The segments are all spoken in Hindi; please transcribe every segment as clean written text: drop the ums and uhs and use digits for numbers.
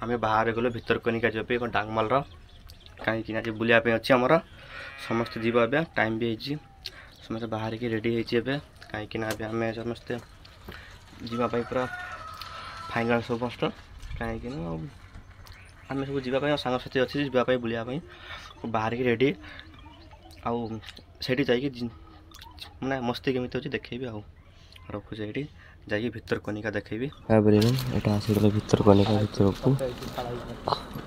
आम बाहर गलु भितरकनिका जी डांगमाल कहीं आज बुलायापी अच्छी आमर समस्ते जीव ए टाइम भी होती समस्त बाहर की रेडी होती कहीं आम समस्ते जीवाई पूरा फाइनाल समस्त कहीं आम सब जीवाई सांगसाथी अच्छी जीवाई बुलायापी बाहर की रेडी आउ से मैंने मस्ती केमी अच्छी देखेबी आ रखुचे ये जाकि भितरकनिका देखेबी यहाँ आसीगले भितरकनिका भर को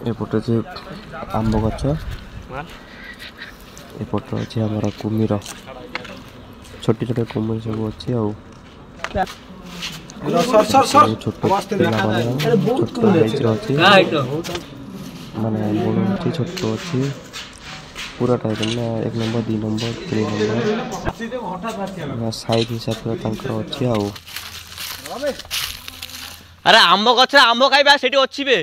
एपटे अच्छे आंब गछ एपटे अच्छे आम कुमीर छोटे छोटे कुमीर सब अच्छे माने बड़ अच्छी छोट अच्छी पूरा टाइप ना 1 नंबर 2 नंबर 3 नंबर साइज हिसाब से अच्छी आ अरे आंब गछ आंब खाइबा सेठी अछि बे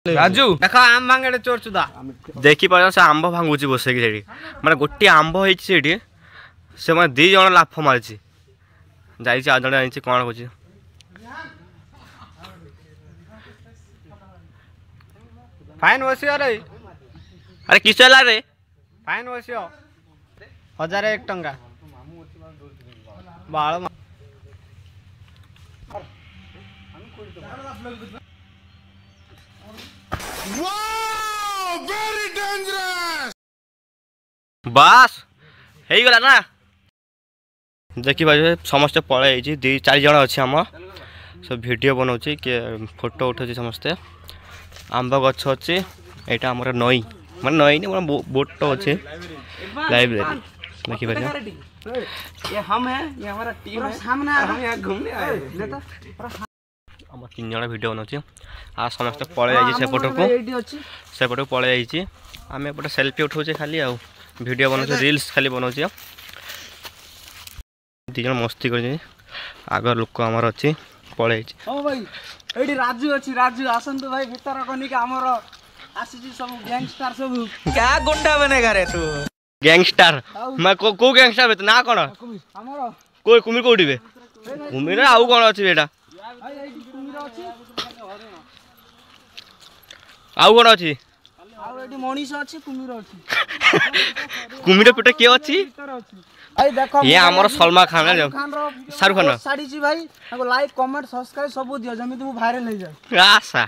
राजू देखा आम भांगेडे चोर चुदा देखि पर से आंब भांगुची बसे कि सेठी माने गोटी आंब होइछि सेठी से माने 2 जण लाफ मारछि जाइछि आ जण आइछि कोन होछि फाइन वसियो रे अरे किस चला रे फाइन वसियो 1001 टंका बाळ बास हे गला ना देखि भाई समस्त पळे 2-4 जण अछि हम सब वीडियो बनाउछि के फोटो उठाउछि समस्ते आंब गछ अछि एटा हमर नई माने नई ने बोट अछि लाइब्रेरी देखि भाई ये हम है ये हमारा टीम है सामने हम यहां घूमने आए ले तो हम 3 जण वीडियो बनाउछि आ समस्त पळे जाई सेपट पळे जाई आम एपटे सेल्फी उठाउछे खाली आ वीडियो बनाउछे रील्स खाली बनाउछे 2 जण मस्ती करछे आगर लोक हमर अछि पळे जाई ओ भाई एडी राजू अछि राजू आसंतु भाई भीतर कनिका हमर आसीछि सब गैंगस्टर सब क्या गुंडा बनेगा रे तू गैंगस्टर मैं को गैंगस्टर बे ना कोन हमर कोई कुमिर कोडिबे कुमिर आउ कोन अछि बेटा आउ कोन अछि आउ एडी मनीष अछि कुमिर अछि कुमिर पेटे के अछि भाई देखो ये हमर सलमान खान है शाहरुख खान साडी छी भाई हमको लाइक कमेंट सब्सक्राइब सब दियो जमी तू वायरल हो जाए आशा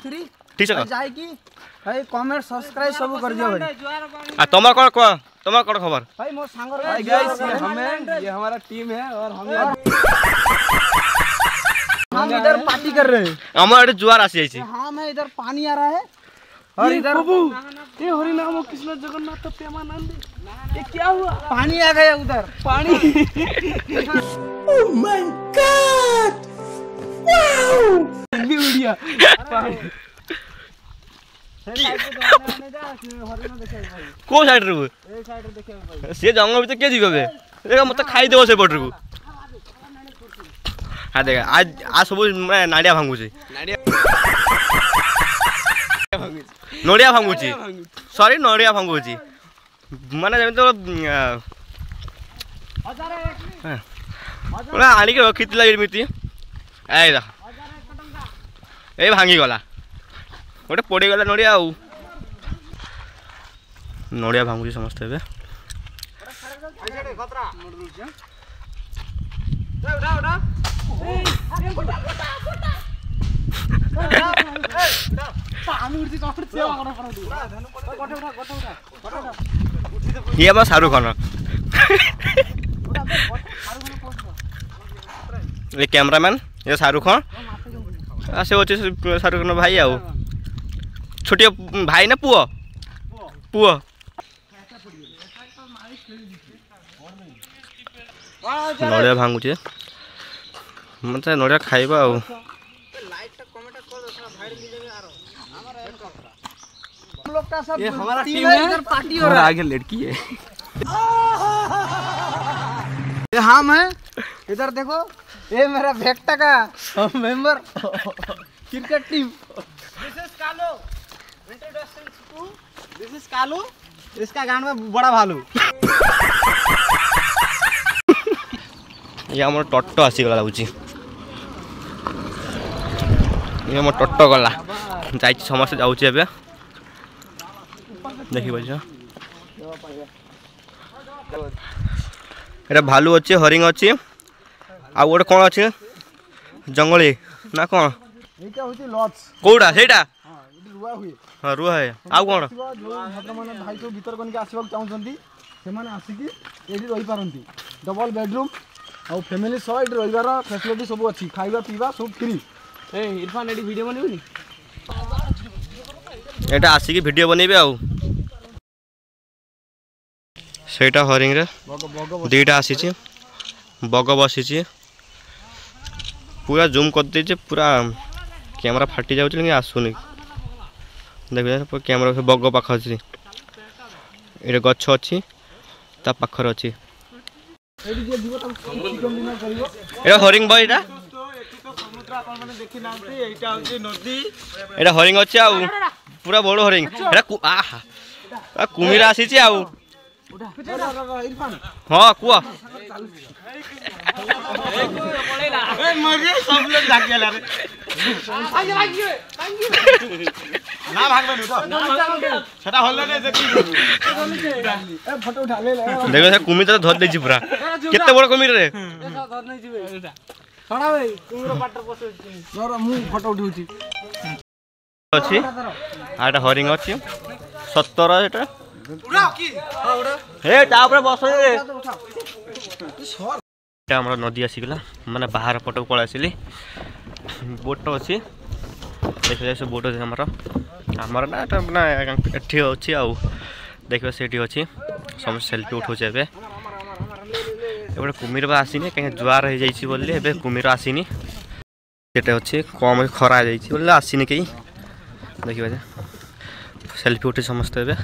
ठीक है जाय की भाई कमेंट सब्सक्राइब सब कर दियो भाई आ तमर कोन खबर भाई मोर सांगर भाई गाइस ये हमारा टीम है और हम इधर पार्टी कर रहे हैं हमारे जुआर आसी जाई छी हां मैं इधर पानी आ रहा है और इधर ये हरि नाम कृष्ण जगन्नाथ प्रेमानंद ये क्या हुआ पानी आ गया उधर पानी oh my God wow video को साइड रे ए साइड रे देखे भाई से जंगल भीतर के जीवे देखा मत खाई देबो से पटर को आ देख आज सब नाडिया भांगुची नड़िया भांगुची सॉरी नड़िया भांगुची माने जमी तो आनी के रखितला एमिति ए भांगी गला गोटे पड़ी गला नड़िया आउ नड़िया भांगुची समस्त एबे ये हमारा शाहरुख खान ये कैमरामैन ये शाहरुख खान से अच्छे शाहरुख खान भाई आओ छोटे भाई ना पुओ पुओ नड़िया भांगुचे मतलब नड़िया खाइबा आ ये हमारा टीम है इधर पार्टी हो रहा है आगे लड़की है ये हम है इधर देखो ये मेरा भेक्टा का member cricket team this is Kalu introduction to this is Kalu इसका गांड में बड़ा भालू ये हमर टट्टो आसी गला लाଗୁଛି ये मो टोटो गला जाई समस्त जाउची एबे देखि बज एटा भालू अच्छे हरिंग अच्छे आ गोटे कौन अच्छे जंगली ना कौन এইটা হচ্ছে লজ कोड़ा सेटा হ্যাঁ এটি রুয়া হুয়ে हां रुआ है आ कौन ভদ্রମାନେ ଭାଇ ସବୁ ଭିତରକନିକା ଆସିବାକୁ ଚାହୁଁଛନ୍ତି ସେମାନେ ଆସିକି ଏଠି ରହିପାରନ୍ତି ଡବଲ ବେଡରୁମ୍ ଆଉ ଫ୍ୟାମିଲି ସହ ଏଠି ରହିବାର ଫ୍ୟାସିଲିଟି ସବୁ ଅଛି ଖାଇବା ପିଇବା ସବୁ ଫ୍ରି ଏ ଇରଫାନ ଏଠି ଭିଡ଼ିଓ ବନେଇବୁନି एटा आसिकी वीडियो बनेबे आउ सेटा हरिंग रे दुईटा आसी बग बसी पूरा जूम कर दे पूरा कैमरा फाटी जाऊँ लेकिन आसुनी देख कैमरा बग पाख अच्छी ये गछ अच्छी ता पाखर अच्छी ये हरिंग बा यहाँ एटा हरिंग अच्छे आ पूरा बड़ हरिंग कुमिरा आसी हाँ कुआ देखो कुमिर तो धर दे पूरा केते बड़ कुमिर रे ଫଟୋ ଉଠଉଛି अच्छी आटा हरिंग अच्छी 17 एटा हे तापर बस हमरा नदी आसीगला माने बाहर पटक पळ आसिली बोट अच्छी देखिए से बोट अच्छे हमर ना ना एठी अच्छी आउ देखिए सेठी अच्छी समस्त सेल्फी उठाउछे एबे एबे कुमिर बा आसीनी कहीं जुआर हो जाइछि बोलले एबे कुमिर आसीनी सेटे अच्छी कम खरा जाइछि बोलले आसीनी कहीं देखिए सेल्फी उठे समस्त एबे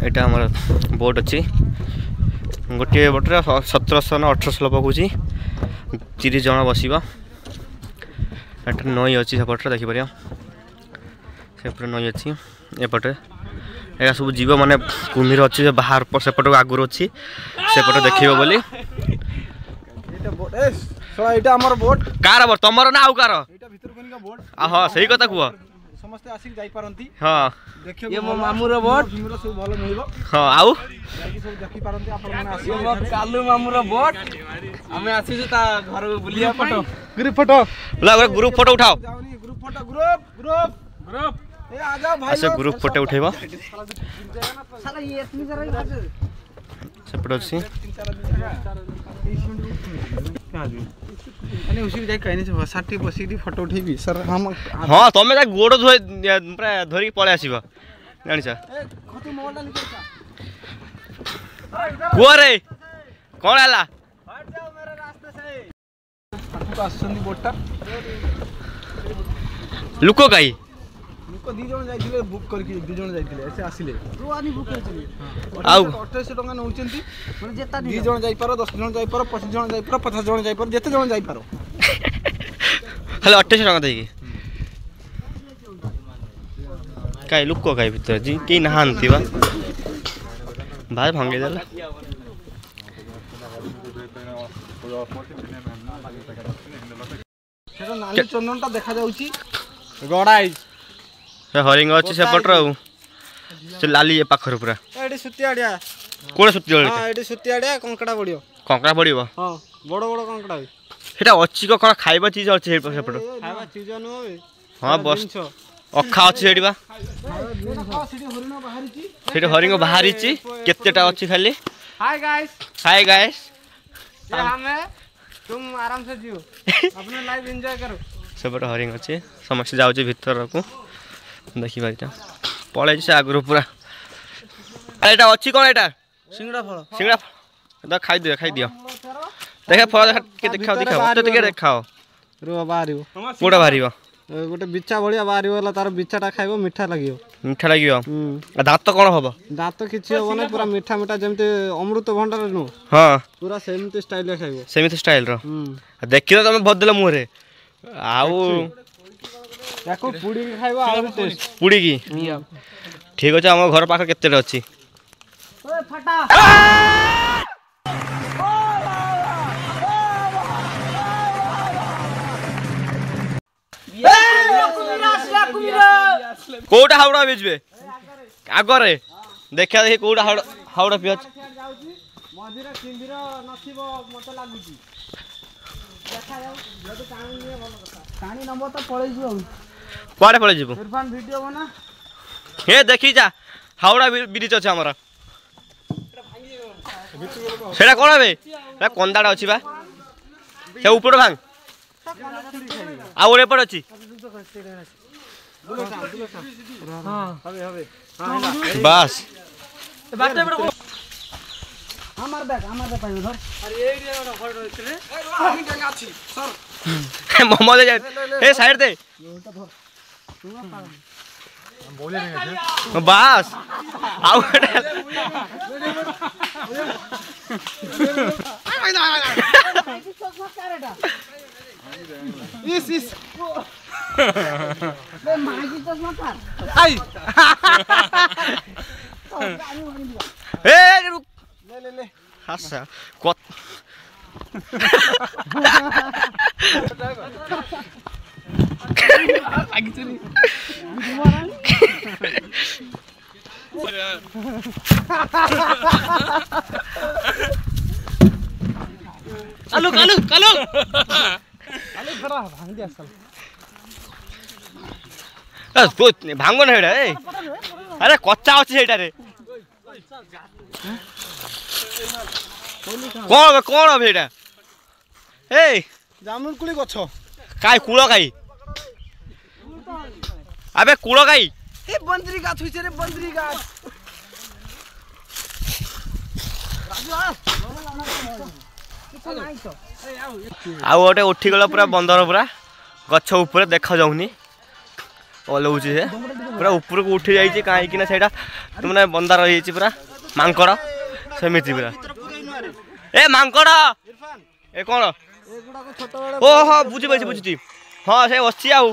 एटा हमर बोट अच्छी गोटे बोटे 1700 ना 1800 पकौची 30 जन बसवा एटा नई अच्छी सेपटे देखिपर सेपटे नई अच्छी एपटे एटा सब जीव माने कुमिर अच्छी बाहर सेपट आगुर अच्छी सेपटे देखिब बोली ଏଇଟା ବୋଟ ଏ ଶଳା ଏଇଟା ଆମର ବୋଟ कार बर तमर ना आउ कार ଏଇଟା ଭିତରକନିକା ବୋଟ हां सही कथा कुह ସମସ୍ତେ ଆସିକି ଯାଇ ପାରନ୍ତି हां ଦେଖିବାକୁ ये ମୋ ମାମୁର ବୋଟ ମାମୁର ସବୁ ଭଲ ମିଳିବ हां आउ ଯାଇକି ସବୁ ଦେଖି ପାରନ୍ତି ଆପଣ ମାନେ ଆସିବେ ମୋ କାଲୁ ମାମୁର ବୋଟ ଆମେ ଆସିଛୁ ତା ଘର ବୁଲିବା ଫଟୋ ଗ୍ରୁପ ଫଟୋ ला ग्रुप फोटो उठाओ ଯାଉନି group photo group group group ए आ जाओ भाई आसे ग्रुप फोटो उठेबो साला ये इतनी जरा सेपटे अच्छी अनि उसी जाई कहनी छ साटी बसीडी फोटो उठेबी सर हम हाँ तमें गोड़ धोई पूरा धरिक पलि आसब जानिछ खतु मोबाइल निकल का कुह रे कौन है हट जाओ मेरे रास्ते से पाखु आसछंदी बोटटा लुको कहीं लोक दी जण जाइथिले बुक करके दी जण जाइथिले ऐसे आसिले तो आनी बुक करथिले आउ 2800 टका नउचंती माने जेता दी जण जाई पारो 10 जण जाई पारो 25 जण जाई पारो 50 जण जाई पारो जेते जण जाई पारो खाली 2800 टका देगी कहीं लुको कहीं भीतर जी कहीं नहांती बा भाई भांगे देला सेटा नाली चंदनटा देखा जाउची गडाई से हरिंग अच्छी सेपट से लाली ये पाखर पूरा एडी सुतियाडिया कोड़े सुत्ती हां एडी सुतियाडिया कंकड़ा पड़ियो कंकड़ा पड़ो हां बड़ बड़ कंकड़ा सेटा अच्छी को कौन खाइबा चीज अच्छी सेपट खावा चीज न होवे हाँ बस अखा अच्छी सेठी बा सीडी हरिण बाहरी छी सेठी हरिंग बाहरी केतेटा अच्छी खाली हाय गाइस हाय गाइस ये हम है तुम आराम से जियो अपना लाइफ एंजॉय करो सेपटे हरिंग अच्छी समस्त जाऊँ भीतर को देखी पारिटा पड़े से आगु पूरा एटा अच्छी कौन एटा सिंगड़ा फल सिंगड़ा खाई दियो देखे फल देखा देखाओ रो बाहरियो कोड़ा बाहर गोटे बिछा भलिया बाहरियो तार बिछाटा खाइबो मिठा लागियो मीठा लगे दाँत कौन हम दांत किछि होबो नै पूरा मीठा मीठा जेमते अमृत भंडार नु हाँ पूरा सेमते स्टाइल रे खाइबो सेमिति स्टाइल देखी तो तुम बदल मुहरे आउ याको पुडी के खाइबो आ टेस्ट पुड़ी की ठीक अच्छे आम घर पाख केते अच्छी ओए फटा कोटा हावड़ा बेचबे आगरे देखा देखी कोटा हावड़ा पियाज मझिरे सिंधीर नथिबो मते लागुची देखा जाऊ जदी काणी निये भलो कथा काणी नंबर तो पळै जियो कुआडे पळे जीवो इरफान वीडियो बना हे देखी जा हावड़ा ब्रिज अछि हमरा सेटा कोन बे सेटा कंदाडा अछि बा से ऊपर भांग आ ओरे पर अछि बस हमार बैग पाइबो धर अरे ए रे घर रे আমি গঙ্গা আছি স্যার मोमो दे ए साइड दे बस आउ ইস ইস ले मागी चश्मा काट আই ए रुक ले ले ले हासा कत कालू कालू कालू আলে খরা ভাঙ দিয়া সাল तो भांगो ना ए अरे कच्चा अछि एटा रे कोन अबे एटा ए জামুন কুলি গছ काय कुळ काय अबे कुळ काय এ বন্দ্রি গাছ হইছে রে বন্দ্রি গাছ आ गोटे उठी गला पूरा बंदर पूरा गछ ऊपर देखा जाउनी ओलौची से पूरा ऊपर को उठी जाइए कहीं कि ना तुमने बंदा रही पूरा मांकड़ सेमिति पूरा ए मांकड़ ए कौन ओ हाँ बुझी पाई बुझी हाँ से बच्ची आउ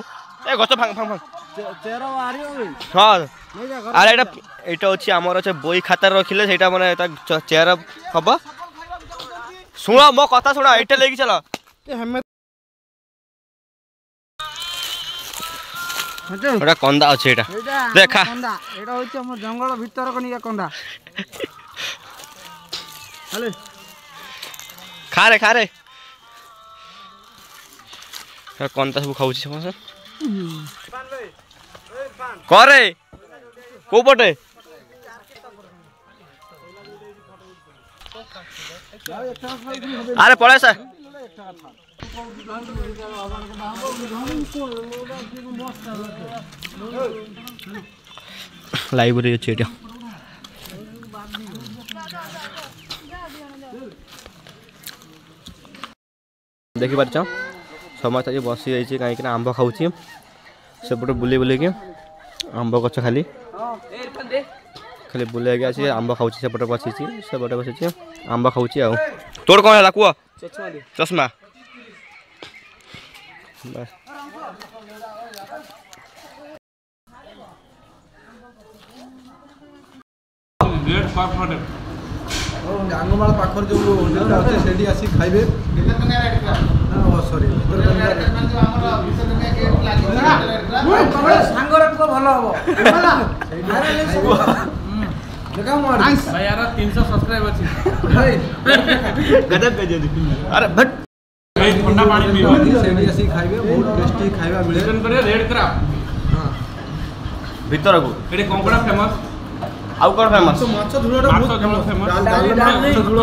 ए गछ भांग भांग भांग চেরা মারি হবে हाँ अरे एटा अच्छी आमर अच्छे बई खातार रखिले सेटा माने चेयर हम शुण मो कथा शुण एटा लेके चल কে হেমে एटा कंदा अच्छे एटा एटा देखा कंदा एटा होइछ हमर जंगल भीतर कनिया कंदा আলে खा रे कंदा सब खाऊ समस्त करे को पटे अरे पड़े सर लाइब्रेरी अच्छे एटा देखी पार समस्त आज बसी जाइए कहीं आंब खाऊँ सेपटे बुले बुले आंब गच खाली खाली बुले आसी आंब खाऊँ सेपटे बसी सेपटे बसी आंब खाऊँ आ तोर कौन है कह चश्मा बस ডাঙ্গমাল পাখর যে হোটেলটা আছে সেটি আসি খাইবে সরি ସାଙ୍ଗରେ ପୁଅ ଭଲ ହବ দেখা মার ଭାଇ यार 300 ସବସ୍କ୍ରାଇବ ଅଛି गदब पे दे अरे भट ଭାଇ ଥଣ୍ଡା ପାଣି ପିଇବ ସେଠି ଆସି ଖାଇବେ ବହୁତ ଟେଷ୍ଟି ଖାଇବା ମିଳେ ଚିକେନ କରିବା ରେଡ୍ କ୍ରାବ भीतर को ଏଠି କଙ୍କଡା ଫେମସ आउ कौन फेमस ମାଛ ଝୋଳଟା ବହୁତ ମାଛ ଝୋଳ ଫେମସ famous। ମାଛ ଝୋଳ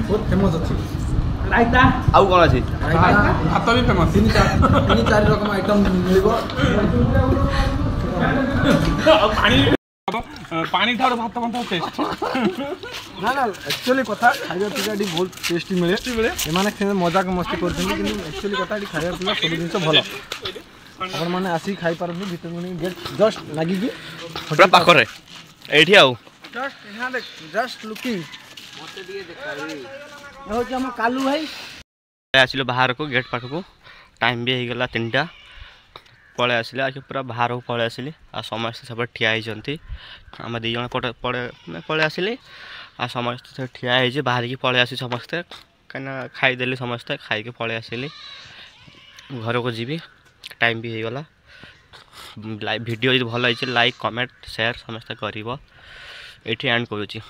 ବହୁତ ଫେମସ ଅଛି ରାଇତା आउ कौन अच्छी ଭାତ ବି ଫେମସ ତିନି ଚାରି ରକମ ଆଇଟମ ମିଳିବ ପାଣି ପାଣି ଠାରୁ ଭାତ ମଧ୍ୟ ଟେଷ୍ଟ ନା ନା ଆକ୍ଚୁଆଲି କଥା ଖାଇବା ପିଇବା ଏଠି ବହୁତ ଟେଷ୍ଟି ମିଳେ ଏମାନେ ମଜାକ ମସ୍ତି କରୁଛନ୍ତି କିନ୍ତୁ ଆକ୍ଚୁଆଲି କଥା ଏଠି ଖାଇବା ପିଇବା ସବୁ ଜିନିଷ ଭଲ ଆପଣମାନେ ଆସିକି ଖାଇପାରନ୍ତି ଭିତରକୁ ଗେଟ୍ ଜଷ୍ଟ ଲାଗିକି पूरा पाखरे एठी आउ ଜଷ୍ଟ ଏହା ଦେଖ ଜଷ୍ଟ ଲୁକିଂ ହଉଛି ଆମ କାଲୁ ଭାଇ आसिलो बाहर को गेट पाख को टाइम भी हो गला 3टा पळे आसिले आज पूरा बाहर को पळे आसिले आ समस्त सब ठिया होइजंती हम दी जण पळे आसिले आ समस्त सब ठिया होइजे बाहर की पळे आसी समस्त कना खाई देली समस्त खाई के पळे आसिले घर को जीबी टाइम भी हो गला वीडियो जो भल होइए लाइक कमेंट शेयर समस्त कर एंड करुँची।